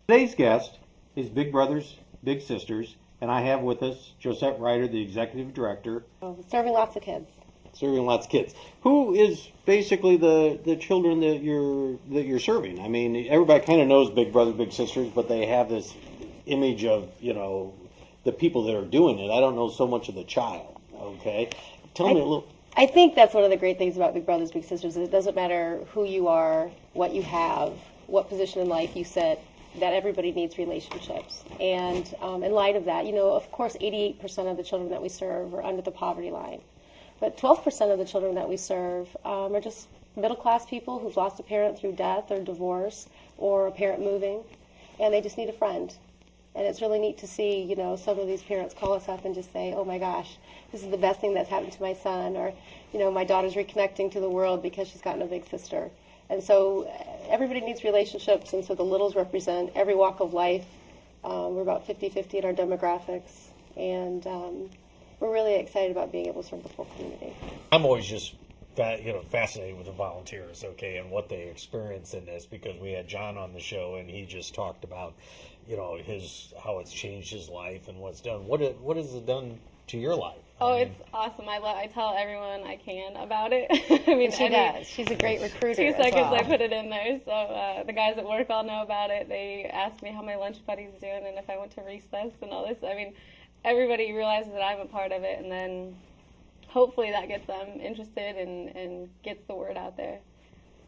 Today's guest is Big Brothers Big Sisters, and I have with us Josette Ryder, the Executive Director. Serving lots of kids. Serving lots of kids. Who is basically the children that you're serving? I mean, everybody kind of knows Big Brothers Big Sisters, but they have this image of, the people that are doing it. I don't know so much of the child, okay? Tell me a little. I think that's one of the great things about Big Brothers Big Sisters is it doesn't matter who you are, what you have, what position in life you sit, that everybody needs relationships. And in light of that, of course 88% of the children that we serve are under the poverty line. But 12% of the children that we serve are just middle-class people who've lost a parent through death or divorce or a parent moving, and they just need a friend. And it's really neat to see, some of these parents call us up and just say, oh my gosh, this is the best thing that's happened to my son, or, my daughter's reconnecting to the world because she's gotten a big sister. And so everybody needs relationships, and so the littles represent every walk of life. We're about 50-50 in our demographics, and we're really excited about being able to serve the full community. I'm always just fascinated with the volunteers, okay, and what they experience in this, because we had John on the show and he just talked about, how it's changed his life and what's done. What has it done to your life? It's awesome. I tell everyone I can about it. She does. She's a great recruiter. 2 seconds I put it in there. So the guys at work all know about it. They ask me how my lunch buddy's doing and if I went to recess and all this. Everybody realizes that I'm a part of it, and then hopefully that gets them interested and gets the word out there.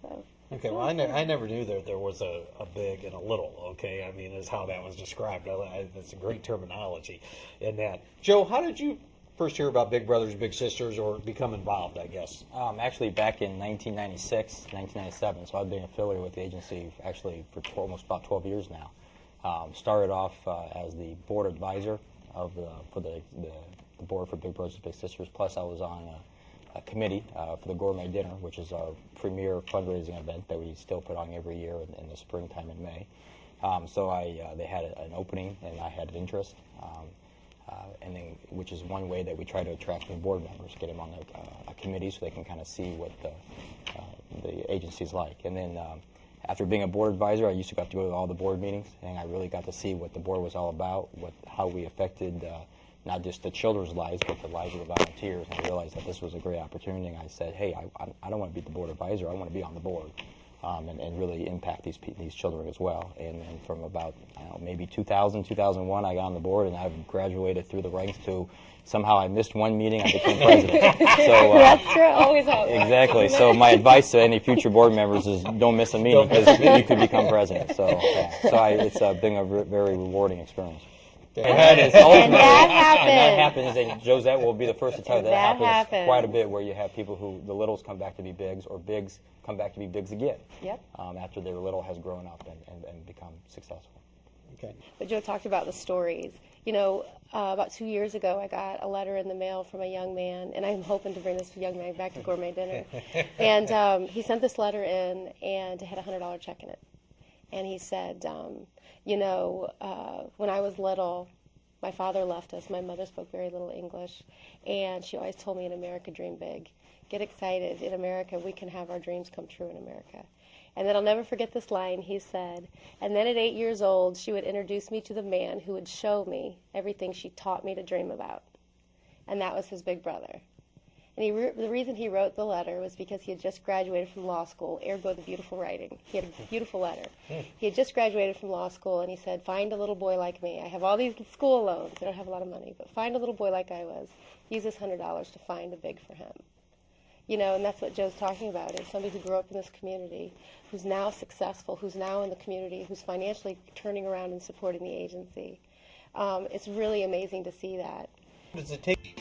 So. Okay, well, I never knew that there was a big and a little, okay? Is how that was described. That's a great terminology in that. Joe, how did you first hear about Big Brothers Big Sisters or become involved, I guess? Actually, back in 1996, 1997, so I've been affiliated with the agency actually for almost about 12 years now. Started off as the board advisor for the board for Big Brothers Big Sisters, plus I was on a committee for the Gourmet Dinner, which is our premier fundraising event that we still put on every year in the springtime in May. They had an opening, and I had an interest, and then, which is one way that we try to attract new board members, get them on a committee so they can kind of see what the agency's like. And then after being a board advisor, I used to go to all the board meetings, and I really got to see what the board was all about, how we affected not just the children's lives, but the lives of the volunteers. And I realized that this was a great opportunity, and I said, hey, I don't want to be the board advisor, I want to be on the board and really impact these children as well. And from about, maybe 2000, 2001, I got on the board, and I've graduated through the ranks to somehow I missed one meeting, I became president. So, that's true, always happens. Exactly. So my advice to any future board members is don't miss a meeting, because you could become president. So it's been a very rewarding experience. And that happens, and Josette will be the first to tell you that happens quite a bit, where you have people who, the littles come back to be bigs, or bigs come back to be bigs again. Yep. After their little has grown up and become successful. Okay. But Joe talked about the stories. About 2 years ago, I got a letter in the mail from a young man, and I'm hoping to bring this young man back to Gourmet Dinner. And he sent this letter in, and it had a $100 check in it. And he said, when I was little, my father left us. My mother spoke very little English, and she always told me, in America, dream big. Get excited. In America, we can have our dreams come true in America. And then I'll never forget this line. He said, and then at 8 years old, she would introduce me to the man who would show me everything she taught me to dream about. And that was his big brother. And the reason he wrote the letter was because he had just graduated from law school, ergo the beautiful writing. He had a beautiful letter. He had just graduated from law school, and he said, find a little boy like me. I have all these school loans. I don't have a lot of money, but find a little boy like I was. Use this $100 to find a big for him. And that's what Joe's talking about, is somebody who grew up in this community, who's now successful, who's now in the community, who's financially turning around and supporting the agency. It's really amazing to see that. What does it take